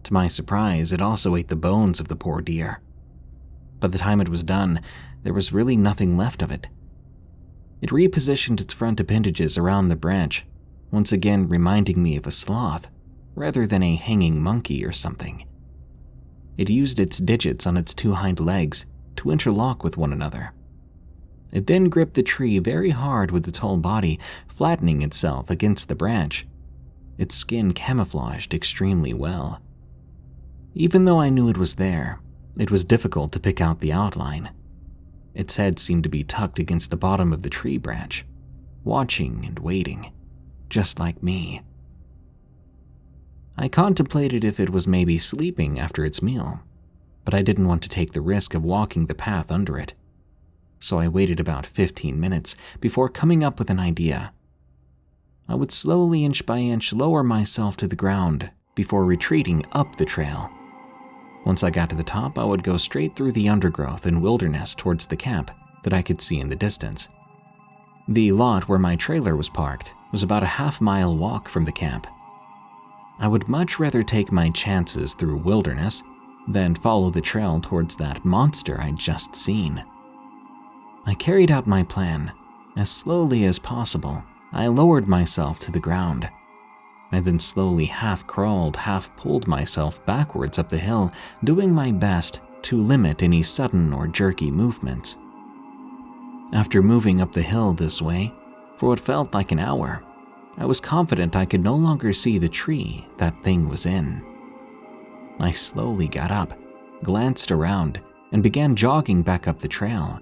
To my surprise, it also ate the bones of the poor deer. By the time it was done, there was really nothing left of it. It repositioned its front appendages around the branch, once again reminding me of a sloth, rather than a hanging monkey or something. It used its digits on its 2 hind legs to interlock with one another. It then gripped the tree very hard with its whole body, flattening itself against the branch. Its skin camouflaged extremely well. Even though I knew it was there, it was difficult to pick out the outline. Its head seemed to be tucked against the bottom of the tree branch, watching and waiting, just like me. I contemplated if it was maybe sleeping after its meal, but I didn't want to take the risk of walking the path under it. So I waited about 15 minutes before coming up with an idea. I would slowly, inch by inch, lower myself to the ground before retreating up the trail. Once I got to the top, I would go straight through the undergrowth and wilderness towards the camp that I could see in the distance. The lot where my trailer was parked was about a half-mile walk from the camp. I would much rather take my chances through wilderness than follow the trail towards that monster I'd just seen. I carried out my plan. As slowly as possible, I lowered myself to the ground. I then slowly half-crawled, half-pulled myself backwards up the hill, doing my best to limit any sudden or jerky movements. After moving up the hill this way for what felt like an hour, I was confident I could no longer see the tree that thing was in. I slowly got up, glanced around, and began jogging back up the trail.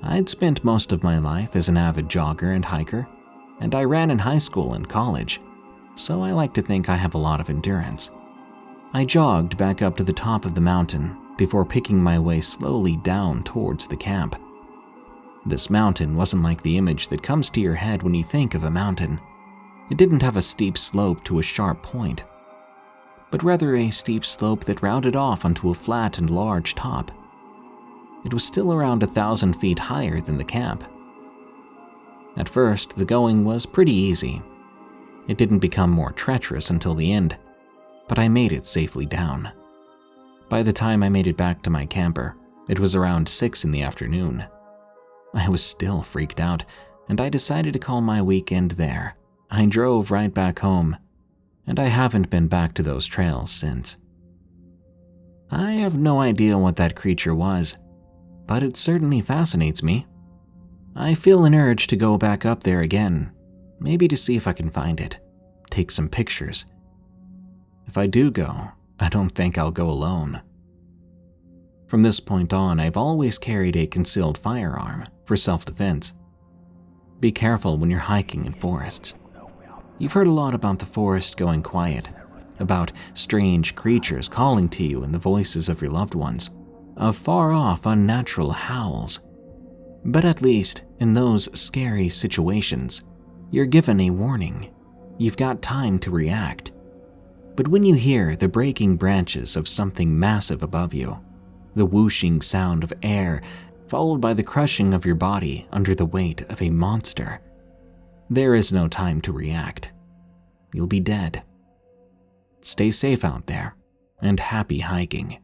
I'd spent most of my life as an avid jogger and hiker, and I ran in high school and college, so I like to think I have a lot of endurance. I jogged back up to the top of the mountain before picking my way slowly down towards the camp. This mountain wasn't like the image that comes to your head when you think of a mountain. It didn't have a steep slope to a sharp point, but rather a steep slope that rounded off onto a flat and large top. It was still around 1,000 feet higher than the camp. At first, the going was pretty easy. It didn't become more treacherous until the end, but I made it safely down. By the time I made it back to my camper, it was around 6 in the afternoon. I was still freaked out, and I decided to call my weekend there. I drove right back home, and I haven't been back to those trails since. I have no idea what that creature was, but it certainly fascinates me. I feel an urge to go back up there again, maybe to see if I can find it, take some pictures. If I do go, I don't think I'll go alone. From this point on, I've always carried a concealed firearm for self-defense. Be careful when you're hiking in forests. You've heard a lot about the forest going quiet, about strange creatures calling to you in the voices of your loved ones, of far-off unnatural howls. But at least, in those scary situations, you're given a warning. You've got time to react. But when you hear the breaking branches of something massive above you, the whooshing sound of air followed by the crushing of your body under the weight of a monster, there is no time to react. You'll be dead. Stay safe out there, and happy hiking.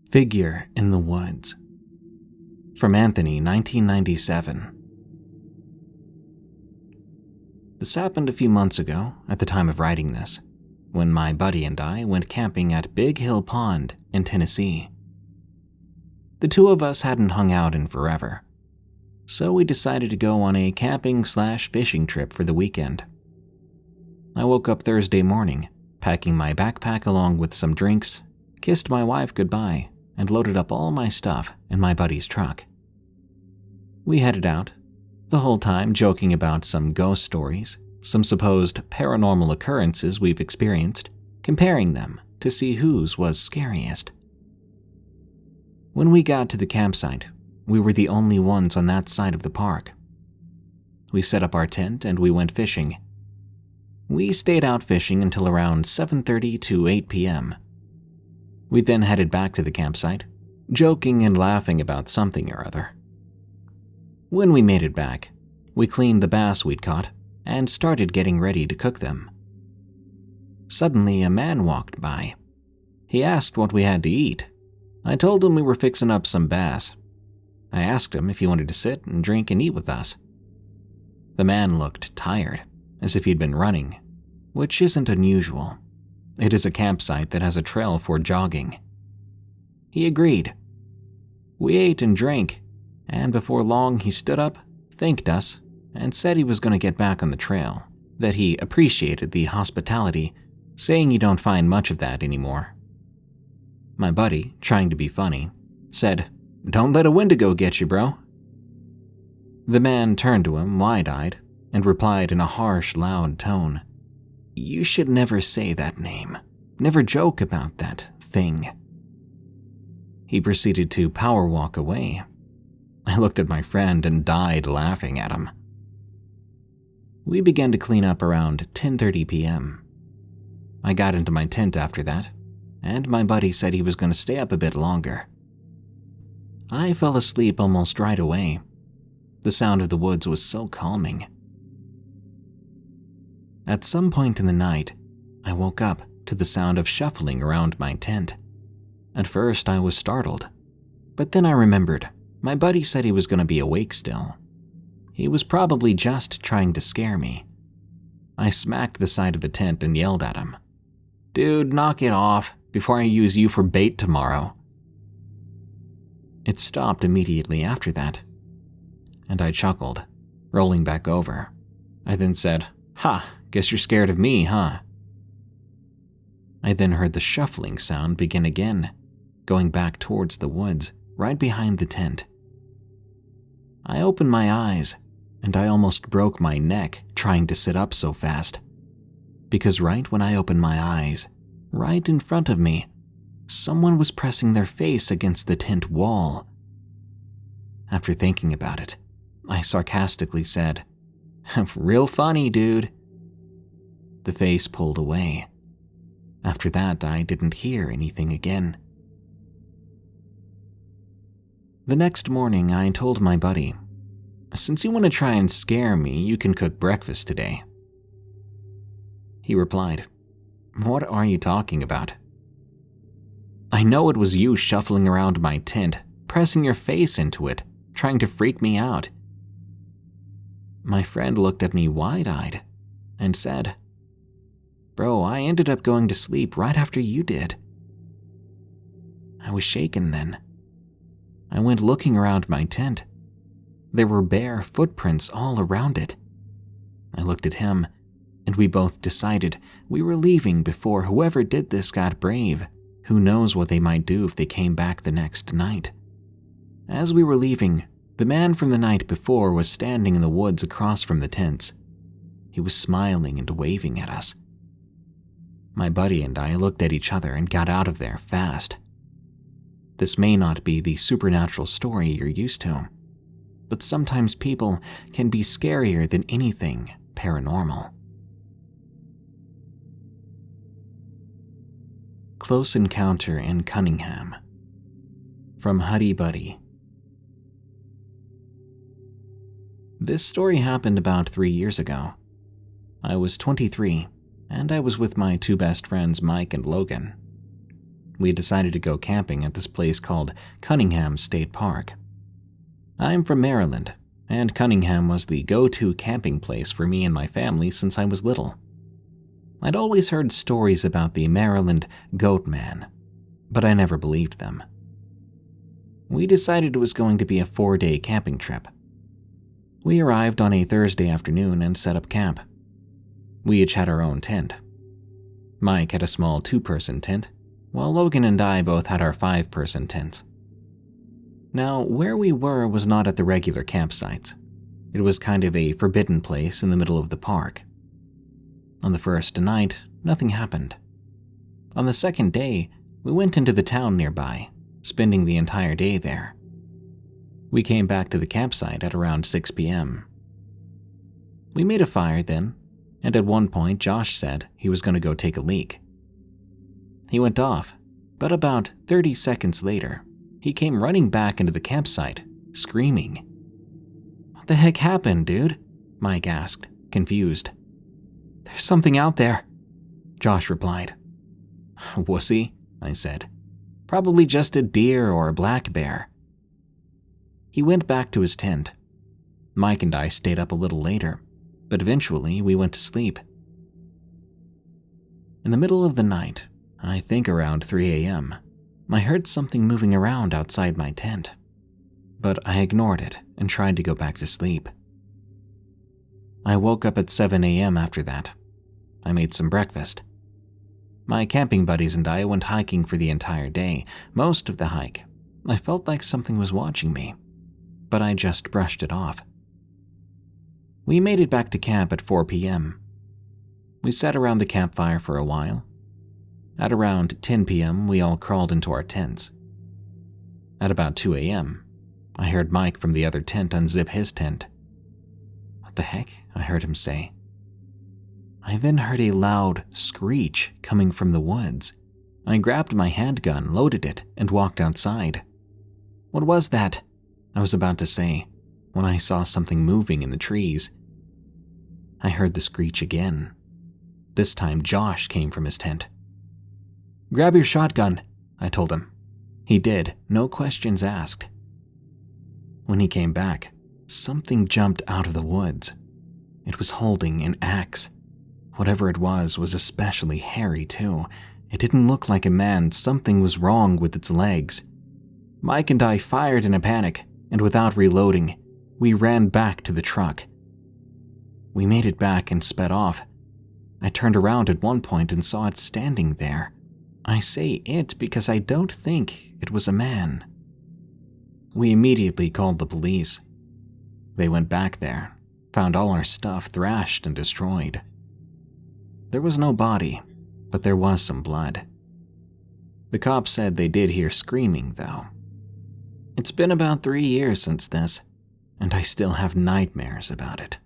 Figure in the Woods. From Anthony, 1997. This happened a few months ago, at the time of writing this, when my buddy and I went camping at Big Hill Pond in Tennessee. The two of us hadn't hung out in forever, so we decided to go on a camping/fishing trip for the weekend. I woke up Thursday morning, packing my backpack along with some drinks, kissed my wife goodbye, and loaded up all my stuff in my buddy's truck. We headed out, the whole time joking about some ghost stories, some supposed paranormal occurrences we've experienced, comparing them to see whose was scariest. When we got to the campsite, we were the only ones on that side of the park. We set up our tent and we went fishing. We stayed out fishing until around 7:30 to 8 p.m. We then headed back to the campsite, joking and laughing about something or other. When we made it back, we cleaned the bass we'd caught and started getting ready to cook them. Suddenly, a man walked by. He asked what we had to eat. I told him we were fixing up some bass. I asked him if he wanted to sit and drink and eat with us. The man looked tired, as if he'd been running, which isn't unusual. It is a campsite that has a trail for jogging. He agreed. We ate and drank, and before long he stood up, thanked us, and said he was going to get back on the trail, that he appreciated the hospitality, saying you don't find much of that anymore. My buddy, trying to be funny, said, "Don't let a Wendigo get you, bro." The man turned to him wide-eyed and replied in a harsh, loud tone, "You should never say that name. Never joke about that thing." He proceeded to power walk away. I looked at my friend and died laughing at him. We began to clean up around 10:30 p.m. I got into my tent after that, and my buddy said he was going to stay up a bit longer. I fell asleep almost right away. The sound of the woods was so calming. At some point in the night, I woke up to the sound of shuffling around my tent. At first, I was startled, but then I remembered my buddy said he was going to be awake still. He was probably just trying to scare me. I smacked the side of the tent and yelled at him, "Dude, knock it off before I use you for bait tomorrow." It stopped immediately after that, and I chuckled, rolling back over. I then said, "Ha, guess you're scared of me, huh?" I then heard the shuffling sound begin again, going back towards the woods, right behind the tent. I opened my eyes, and I almost broke my neck trying to sit up so fast. Because right when I opened my eyes, right in front of me, someone was pressing their face against the tent wall. After thinking about it, I sarcastically said, "Real funny, dude." The face pulled away. After that, I didn't hear anything again. The next morning, I told my buddy, "Since you want to try and scare me, you can cook breakfast today." He replied, "What are you talking about?" "I know it was you shuffling around my tent, pressing your face into it, trying to freak me out." My friend looked at me wide-eyed and said, "Bro, I ended up going to sleep right after you did." I was shaken then. I went looking around my tent. There were bare footprints all around it. I looked at him, and we both decided we were leaving before whoever did this got brave. Who knows what they might do if they came back the next night. As we were leaving, the man from the night before was standing in the woods across from the tents. He was smiling and waving at us. My buddy and I looked at each other and got out of there fast. This may not be the supernatural story you're used to, but sometimes people can be scarier than anything paranormal. Close Encounter in Cunningham. From Huddy Buddy. This story happened about 3 years ago. I was 23, and I was with my two best friends, Mike and Logan. We decided to go camping at this place called Cunningham State Park. I'm from Maryland, and Cunningham was the go-to camping place for me and my family since I was little. I'd always heard stories about the Maryland Goat Man, but I never believed them. We decided it was going to be a 4-day camping trip. We arrived on a Thursday afternoon and set up camp. We each had our own tent. Mike had a small 2-person tent, while Logan and I both had our 5-person tents. Now, where we were was not at the regular campsites. It was kind of a forbidden place in the middle of the park. On the first night, nothing happened. On the second day, we went into the town nearby, spending the entire day there. We came back to the campsite at around 6 p.m. We made a fire then, and at one point Josh said he was going to go take a leak. He went off, but about 30 seconds later, he came running back into the campsite, screaming. "What the heck happened, dude?" Mike asked, confused. "There's something out there," Josh replied. "Wussy," I said. "Probably just a deer or a black bear." He went back to his tent. Mike and I stayed up a little later, but eventually we went to sleep. In the middle of the night, I think around 3 a.m., I heard something moving around outside my tent, but I ignored it and tried to go back to sleep. I woke up at 7 a.m. after that. I made some breakfast. My camping buddies and I went hiking for the entire day. Most of the hike, I felt like something was watching me, but I just brushed it off. We made it back to camp at 4 p.m. We sat around the campfire for a while. At around 10 p.m., we all crawled into our tents. At about 2 a.m., I heard Mike from the other tent unzip his tent. "What the heck?" I heard him say. I then heard a loud screech coming from the woods. I grabbed my handgun, loaded it, and walked outside. "What was that?" I was about to say, when I saw something moving in the trees. I heard the screech again. This time Josh came from his tent. "Grab your shotgun," I told him. He did, no questions asked. When he came back, something jumped out of the woods. It was holding an axe. Whatever it was especially hairy too. It didn't look like a man. Something was wrong with its legs. Mike and I fired in a panic, and without reloading, we ran back to the truck. We made it back and sped off. I turned around at one point and saw it standing there. I say it because I don't think it was a man. We immediately called the police. They went back there, found all our stuff thrashed and destroyed. There was no body, but there was some blood. The cops said they did hear screaming, though. It's been about 3 years since this, and I still have nightmares about it.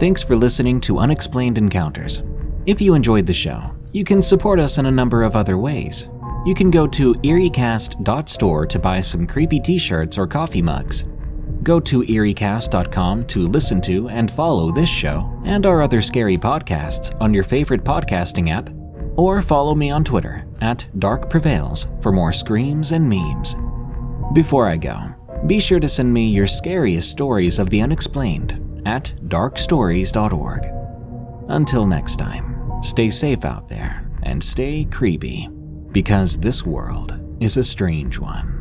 Thanks for listening to Unexplained Encounters. If you enjoyed the show, you can support us in a number of other ways. You can go to eeriecast.store to buy some creepy t-shirts or coffee mugs. Go to eeriecast.com to listen to and follow this show and our other scary podcasts on your favorite podcasting app, or follow me on Twitter @DarkPrevails for more screams and memes. Before I go, be sure to send me your scariest stories of the unexplained at darkstories.org. Until next time, stay safe out there and stay creepy, because this world is a strange one.